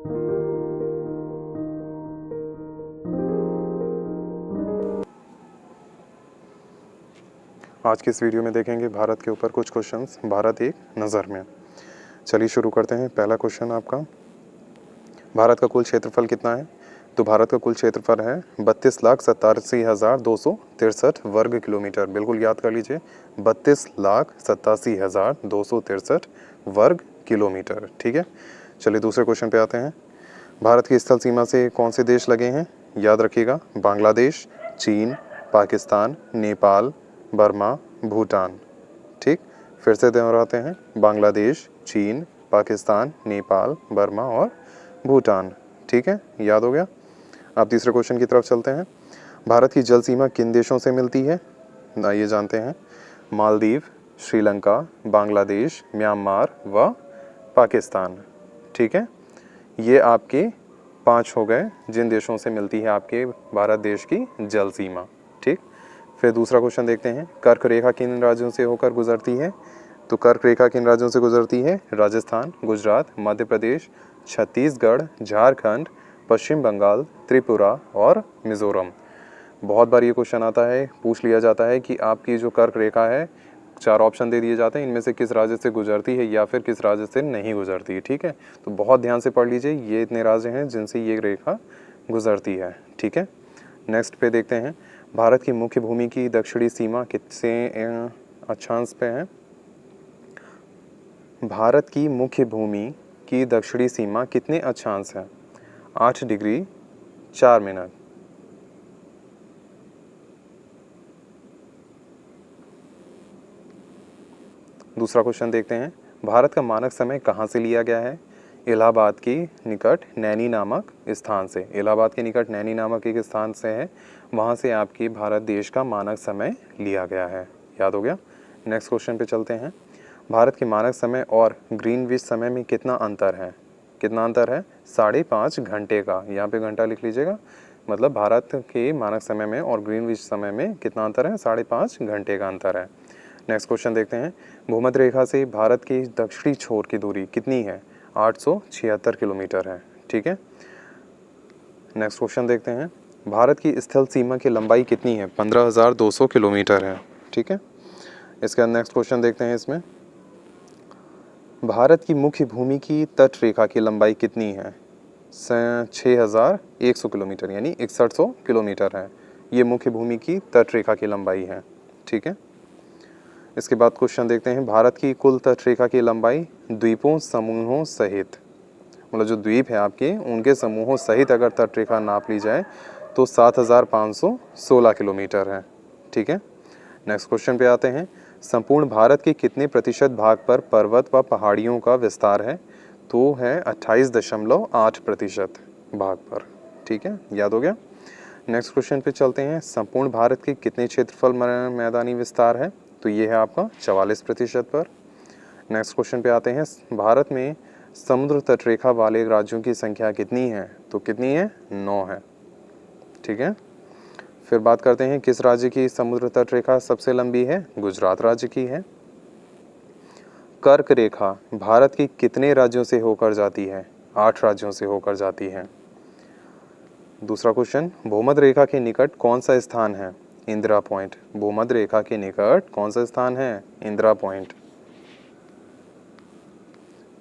आज की इस वीडियो में देखेंगे भारत के ऊपर कुछ क्वेश्चंस, भारत एक नज़र में। चलिए शुरू करते हैं। पहला क्वेश्चन आपका, भारत का कुल क्षेत्रफल कितना है? तो भारत का कुल क्षेत्रफल है 32,87,263 वर्ग किलोमीटर। बिल्कुल याद कर लीजिए, 32,87,263 वर्ग किलोमीटर। ठीक है, चलिए दूसरे क्वेश्चन पे आते हैं। भारत की स्थल सीमा से कौन से देश लगे हैं? याद रखिएगा, बांग्लादेश, चीन, पाकिस्तान, नेपाल, बर्मा, भूटान। ठीक, फिर से दोहराते हैं, बांग्लादेश, चीन, पाकिस्तान, नेपाल, बर्मा और भूटान। ठीक है, याद हो गया। अब तीसरे क्वेश्चन की तरफ चलते हैं। भारत की जल सीमा किन देशों से मिलती है? आइए जानते हैं। मालदीव, श्रीलंका, बांग्लादेश, म्यांमार व पाकिस्तान। ठीक है, ये आपके 5 हो गए जिन देशों से मिलती है आपके भारत देश की जल सीमा। ठीक, फिर दूसरा क्वेश्चन देखते हैं। कर्क रेखा किन राज्यों से होकर गुजरती है? तो कर्क रेखा किन राज्यों से गुजरती है? राजस्थान, गुजरात, मध्य प्रदेश, छत्तीसगढ़, झारखंड, पश्चिम बंगाल, त्रिपुरा और मिजोरम। बहुत बार ये क्वेश्चन आता है, पूछ लिया जाता है कि आपकी जो कर्क रेखा है, 4 ऑप्शन दे दिए जाते हैं, इनमें से किस राज्य से गुजरती है या फिर किस राज्य से नहीं गुजरती है। ठीक है, तो बहुत ध्यान से पढ़ लीजिए, ये इतने राज्य हैं जिनसे ये रेखा गुजरती है। ठीक है, नेक्स्ट पे देखते हैं। भारत की मुख्य भूमि की दक्षिणी सीमा कितने अक्षांश पे है? भारत की मुख्य भूमि की दक्षिणी सीमा कितने अक्षांश है? 8 डिग्री 4 मिनट। दूसरा क्वेश्चन देखते हैं। भारत का मानक समय कहाँ से लिया गया है? इलाहाबाद के निकट नैनी नामक स्थान से। इलाहाबाद के निकट नैनी नामक एक स्थान से है, वहाँ से आपकी भारत देश का मानक समय लिया गया है। याद हो गया। नेक्स्ट क्वेश्चन पे चलते हैं। भारत के मानक समय और ग्रीनविच समय में कितना अंतर है? कितना अंतर है? 5.5 घंटे का। यहाँ पे घंटा लिख लीजिएगा, मतलब भारत के मानक समय में और ग्रीनविच समय में कितना अंतर है? 5.5 घंटे का अंतर है। नेक्स्ट क्वेश्चन देखते हैं। भूमध्य रेखा से भारत की दक्षिणी छोर की दूरी कितनी है? 876 किलोमीटर है। ठीक है, नेक्स्ट क्वेश्चन देखते हैं। भारत की स्थल सीमा की लंबाई कितनी है? 15,200 किलोमीटर है। ठीक है, इसके बाद नेक्स्ट क्वेश्चन देखते हैं। इसमें भारत की मुख्य भूमि की तट रेखा की लंबाई कितनी है? 6,100 किलोमीटर, यानी 6100 किलोमीटर है। ये मुख्य भूमि की तट रेखा की लंबाई है। ठीक है, इसके बाद क्वेश्चन देखते हैं। भारत की कुल तट रेखा की लंबाई द्वीपों समूहों सहित, मतलब जो द्वीप है आपके, उनके समूहों सहित अगर तट रेखा नाप ली जाए तो 7,516 किलोमीटर है। ठीक है, नेक्स्ट क्वेश्चन पे आते हैं। संपूर्ण भारत के कितने प्रतिशत भाग पर पर्वत व पहाड़ियों का विस्तार है? तो है 28.8% भाग पर। ठीक है, याद हो गया। नेक्स्ट क्वेश्चन पे चलते हैं। संपूर्ण भारत के कितने क्षेत्रफल मैदानी विस्तार है? तो ये है आपका 44% पर। नेक्स्ट क्वेश्चन पे आते हैं। भारत में समुद्र तट रेखा वाले राज्यों की संख्या कितनी है? तो कितनी है? 9 है। ठीक है, फिर बात करते हैं किस राज्य की समुद्र तट रेखा सबसे लंबी है? गुजरात राज्य की है। कर्क रेखा भारत के कितने राज्यों से होकर जाती है? 8 राज्यों से होकर जाती है। दूसरा क्वेश्चन, भूमध्य रेखा के निकट कौन सा स्थान है? इंदिरा पॉइंट। भूमध्य रेखा के निकट कौन सा स्थान है? इंदिरा पॉइंट।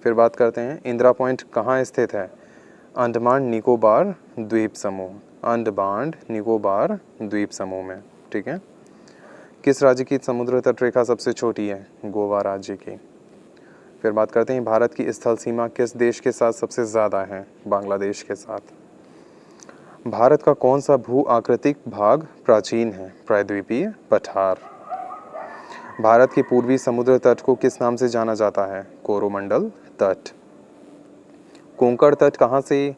फिर बात करते हैं, इंदिरा पॉइंट कहाँ स्थित है? अंडमान निकोबार द्वीप समूह। अंडमान निकोबार द्वीप समूह में। ठीक है, किस राज्य की समुद्र तट रेखा सबसे छोटी है? गोवा राज्य की। फिर बात करते हैं, भारत की स्थल सीमा किस देश के साथ सबसे ज़्यादा है? बांग्लादेश के साथ। भारत का कौन सा भू आकृतिक भाग प्राचीन है? प्रायद्वीपीय पठार। भारत के पूर्वी समुद्र तट को किस नाम से जाना जाता है? कोरोमंडल तट। कोंकण तट कहाँ से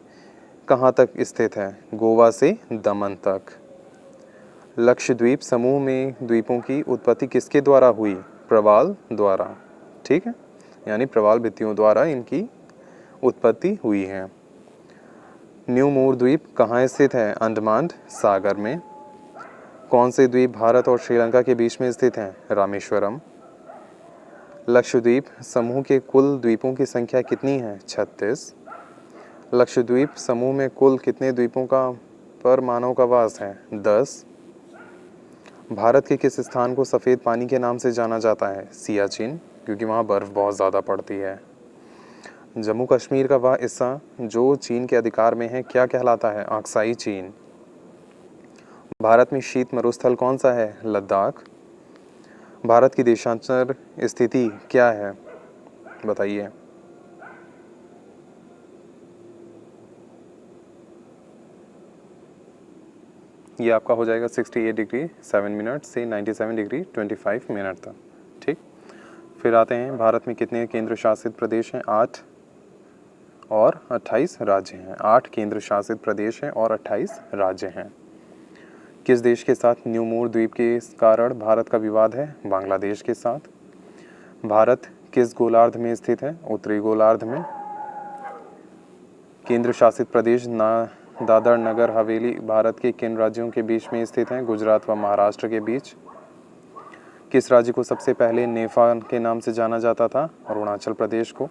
कहाँ तक स्थित है? गोवा से दमन तक। लक्षद्वीप समूह में द्वीपों की उत्पत्ति किसके द्वारा हुई? प्रवाल द्वारा। ठीक है, यानी प्रवाल भित्तियों द्वारा इनकी उत्पत्ति हुई है। न्यू मूर द्वीप कहाँ स्थित है? अंडमान सागर में। कौन से द्वीप भारत और श्रीलंका के बीच में स्थित हैं? रामेश्वरम। लक्षद्वीप समूह के कुल द्वीपों की संख्या कितनी है? 36। लक्षद्वीप समूह में कुल कितने द्वीपों का पर मानव का वास है? 10। भारत के किस स्थान को सफ़ेद पानी के नाम से जाना जाता है? सियाचिन, क्योंकि वहाँ बर्फ़ बहुत ज़्यादा पड़ती है। जम्मू कश्मीर का वह हिस्सा जो चीन के अधिकार में है क्या कहलाता है? अक्साई चीन। भारत में शीत मरुस्थल कौन सा है? लद्दाख। भारत की देशांतर स्थिति क्या है? बताइए। ये आपका हो जाएगा 68 डिग्री 7 मिनट से 97 डिग्री 25 मिनट तक। ठीक, फिर आते हैं भारत में कितने केंद्र शासित प्रदेश हैं? 8 और 28 राज्य हैं। 8 केंद्र शासित प्रदेश हैं और 28 राज्य हैं। किस देश के साथ न्यूमोर द्वीप के कारण भारत का विवाद है? बांग्लादेश के साथ। भारत किस गोलार्ध में स्थित है? उत्तरी गोलार्ध में। केंद्र शासित प्रदेश दादर नगर हवेली भारत के किन राज्यों के बीच में स्थित हैं? गुजरात व महाराष्ट्र के बीच। किस राज्य को सबसे पहले नेपाल के नाम से जाना जाता था? अरुणाचल प्रदेश को।